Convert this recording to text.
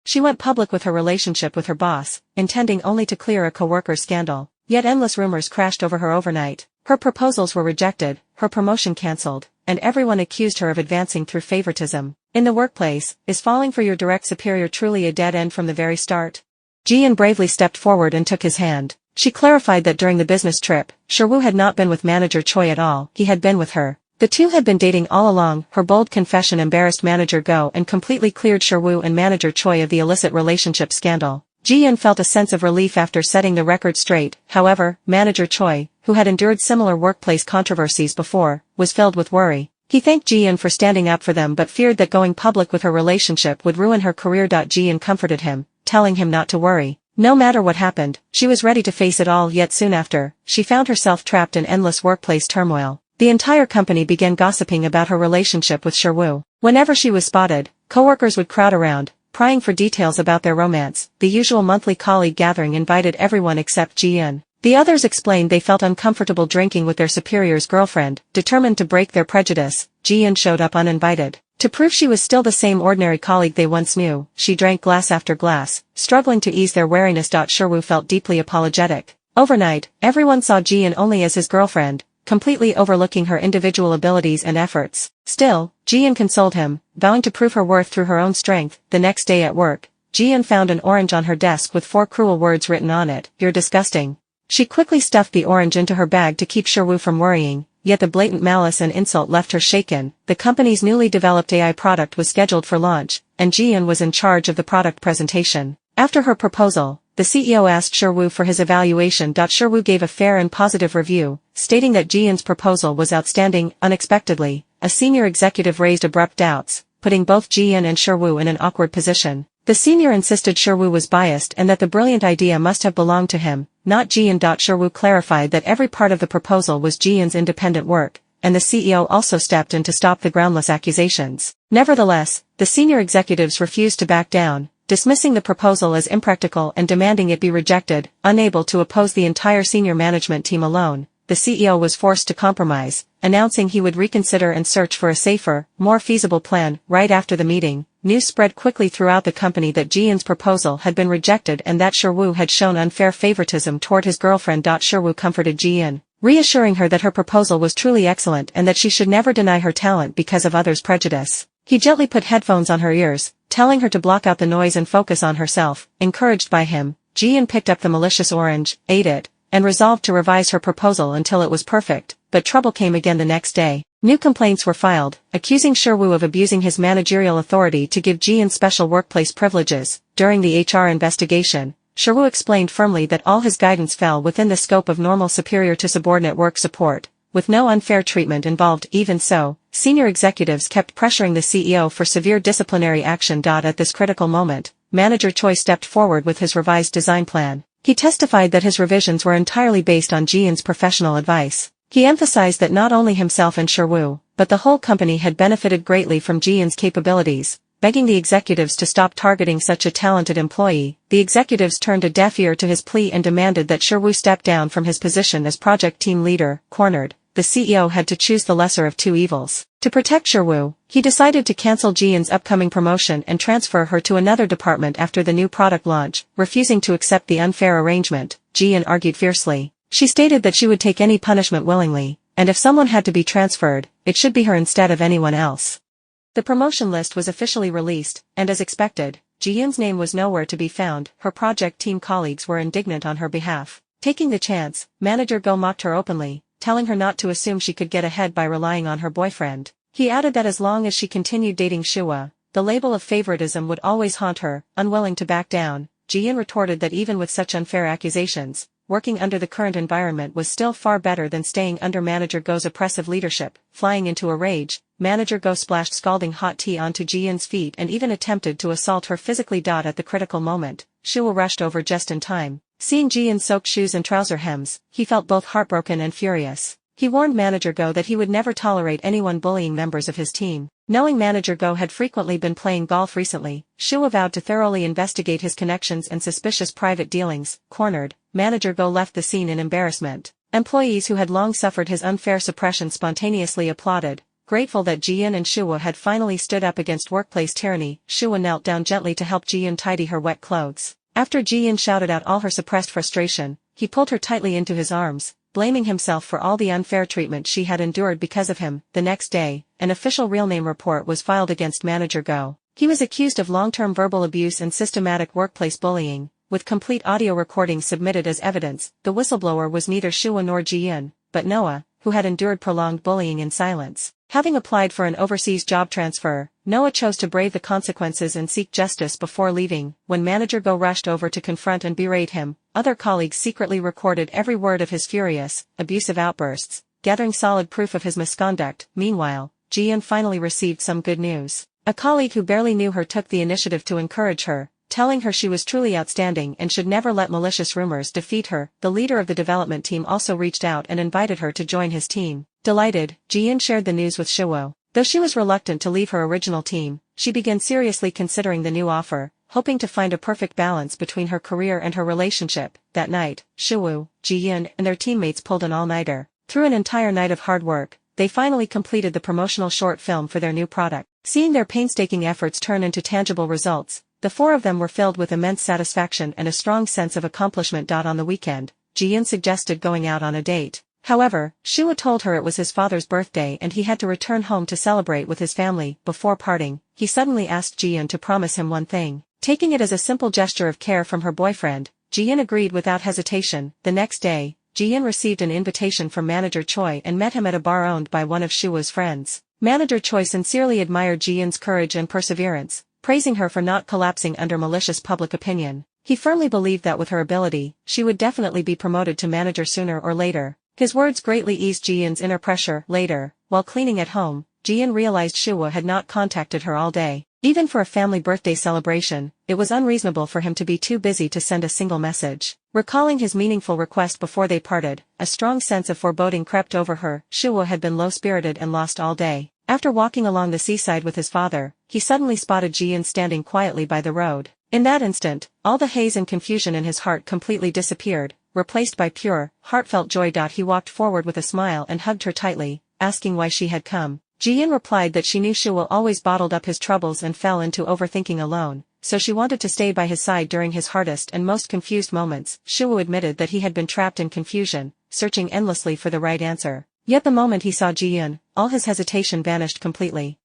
She went public with her relationship with her boss, intending only to clear a coworker's scandal. Yet endless rumors crashed over her overnight. Her proposals were rejected, her promotion cancelled, and everyone accused her of advancing through favoritism. In the workplace, is falling for your direct superior truly a dead end from the very start? Ji-yeon bravely stepped forward and took his hand. She clarified that during the business trip, Sherwoo had not been with manager Choi at all, he had been with her. The two had been dating all along. Her bold confession embarrassed manager Go and completely cleared Sherwoo and manager Choi of the illicit relationship scandal. Ji-yeon felt a sense of relief after setting the record straight. However, manager Choi, who had endured similar workplace controversies before, was filled with worry. He thanked Ji-yeon for standing up for them but feared that going public with her relationship would ruin her career. Ji-yeon comforted him, telling him not to worry. No matter what happened, she was ready to face it all. Yet soon after, she found herself trapped in endless workplace turmoil. The entire company began gossiping about her relationship with Sherwoo. Whenever she was spotted, coworkers would crowd around, prying for details about their romance. The usual monthly colleague gathering invited everyone except Ji-yeon. The others explained they felt uncomfortable drinking with their superior's girlfriend. Determined to break their prejudice, Ji-yeon showed up uninvited. To prove she was still the same ordinary colleague they once knew, she drank glass after glass, struggling to ease their wariness. Sherwoo felt deeply apologetic. Overnight, everyone saw Ji-yeon only as his girlfriend, completely overlooking her individual abilities and efforts. Still, Ji-yeon consoled him, vowing to prove her worth through her own strength. The next day at work, Ji-yeon found an orange on her desk with 4 cruel words written on it. "You're disgusting." She quickly stuffed the orange into her bag to keep Sherwoo from worrying, yet the blatant malice and insult left her shaken. The company's newly developed AI product was scheduled for launch, and Ji-yeon was in charge of the product presentation. After her proposal, the CEO asked Sherwoo for his evaluation. Sherwoo gave a fair and positive review, stating that Ji-yeon's proposal was outstanding. Unexpectedly, a senior executive raised abrupt doubts, putting both Ji-yeon and Sherwoo in an awkward position. The senior insisted Sherwoo was biased and that the brilliant idea must have belonged to him, not Ji-yeon. Sherwoo clarified that every part of the proposal was Ji-yeon's independent work, and the CEO also stepped in to stop the groundless accusations. Nevertheless, the senior executives refused to back down, dismissing the proposal as impractical and demanding it be rejected. Unable to oppose the entire senior management team alone, the CEO was forced to compromise, announcing he would reconsider and search for a safer, more feasible plan. Right after the meeting, news spread quickly throughout the company that Ji-yeon's proposal had been rejected and that Sherwoo had shown unfair favoritism toward his girlfriend. Sherwoo comforted Ji-yeon, reassuring her that her proposal was truly excellent and that she should never deny her talent because of others' prejudice. He gently put headphones on her ears, telling her to block out the noise and focus on herself. Encouraged by him, Ji-yeon picked up the malicious orange, ate it, and resolved to revise her proposal until it was perfect. But trouble came again the next day. New complaints were filed, accusing Sherwoo of abusing his managerial authority to give Ji-yeon special workplace privileges. During the HR investigation, Sherwoo explained firmly that all his guidance fell within the scope of normal superior to subordinate work support, with no unfair treatment involved. Even so, senior executives kept pressuring the CEO for severe disciplinary action. At this critical moment, manager Choi stepped forward with his revised design plan. He testified that his revisions were entirely based on Ji-yeon's professional advice. He emphasized that not only himself and Sherwoo, but the whole company had benefited greatly from Ji-yeon's capabilities, begging the executives to stop targeting such a talented employee. The executives turned a deaf ear to his plea and demanded that Sherwoo step down from his position as project team leader. Cornered, the CEO had to choose the lesser of two evils. To protect Sherwoo, he decided to cancel Ji-yeon's upcoming promotion and transfer her to another department after the new product launch. Refusing to accept the unfair arrangement, Ji-yeon argued fiercely. She stated that she would take any punishment willingly, and if someone had to be transferred, it should be her instead of anyone else. The promotion list was officially released, and as expected, Ji-yeon's name was nowhere to be found. Her project team colleagues were indignant on her behalf. Taking the chance, manager Go mocked her openly, telling her not to assume she could get ahead by relying on her boyfriend. He added that as long as she continued dating Shua, the label of favoritism would always haunt her. Unwilling to back down, Ji-yeon retorted that even with such unfair accusations, working under the current environment was still far better than staying under manager Go's oppressive leadership. Flying into a rage, manager Go splashed scalding hot tea onto Ji-yeon's feet and even attempted to assault her physically. At the critical moment, Shua rushed over just in time. Seeing Ji-yeon's soaked shoes and trouser hems, he felt both heartbroken and furious. He warned manager Go that he would never tolerate anyone bullying members of his team. Knowing manager Go had frequently been playing golf recently, Shua vowed to thoroughly investigate his connections and suspicious private dealings. Cornered, manager Go left the scene in embarrassment. Employees who had long suffered his unfair suppression spontaneously applauded, Grateful that Ji-eun and Shoo had finally stood up against workplace tyranny, Shoo knelt down gently to help Ji-eun tidy her wet clothes. After Ji-eun shouted out all her suppressed frustration, he pulled her tightly into his arms, blaming himself for all the unfair treatment she had endured because of him. The next day, an official real name report was filed against manager Go. He was accused of long-term verbal abuse and systematic workplace bullying, with complete audio recordings submitted as evidence. The whistleblower was neither Shoo nor Ji-eun, but Noah, who had endured prolonged bullying in silence. Having applied for an overseas job transfer, Noah chose to brave the consequences and seek justice before leaving. When manager Go rushed over to confront and berate him, other colleagues secretly recorded every word of his furious, abusive outbursts, gathering solid proof of his misconduct. Meanwhile, Ji-eun finally received some good news. A colleague who barely knew her took the initiative to encourage her, telling her she was truly outstanding and should never let malicious rumors defeat her. The leader of the development team also reached out and invited her to join his team. Delighted, Ji-eun shared the news with Shoo. Though she was reluctant to leave her original team, she began seriously considering the new offer, hoping to find a perfect balance between her career and her relationship. That night, Shoo, Ji-eun, and their teammates pulled an all-nighter. Through an entire night of hard work, they finally completed the promotional short film for their new product. Seeing their painstaking efforts turn into tangible results, the four of them were filled with immense satisfaction and a strong sense of accomplishment. On the weekend, Ji-eun suggested going out on a date. However, Shoo told her it was his father's birthday and he had to return home to celebrate with his family. Before parting, he suddenly asked Ji-eun to promise him one thing. Taking it as a simple gesture of care from her boyfriend, Ji-eun agreed without hesitation. The next day, Ji-eun received an invitation from manager Choi and met him at a bar owned by one of Shoo's friends. Manager Choi sincerely admired Ji-eun's courage and perseverance, praising her for not collapsing under malicious public opinion. He firmly believed that with her ability, she would definitely be promoted to manager sooner or later. His words greatly eased Ji-eun's inner pressure. Later, while cleaning at home, Ji-eun realized Shoo had not contacted her all day. Even for a family birthday celebration, it was unreasonable for him to be too busy to send a single message. Recalling his meaningful request before they parted, a strong sense of foreboding crept over her. Shoo had been low-spirited and lost all day. After walking along the seaside with his father, he suddenly spotted Ji-eun standing quietly by the road. In that instant, all the haze and confusion in his heart completely disappeared, replaced by pure, heartfelt joy. He walked forward with a smile and hugged her tightly, asking why she had come. Ji-eun replied that she knew Shoo always bottled up his troubles and fell into overthinking alone, so she wanted to stay by his side during his hardest and most confused moments. Shoo admitted that he had been trapped in confusion, searching endlessly for the right answer. Yet the moment he saw Ji-eun, all his hesitation vanished completely.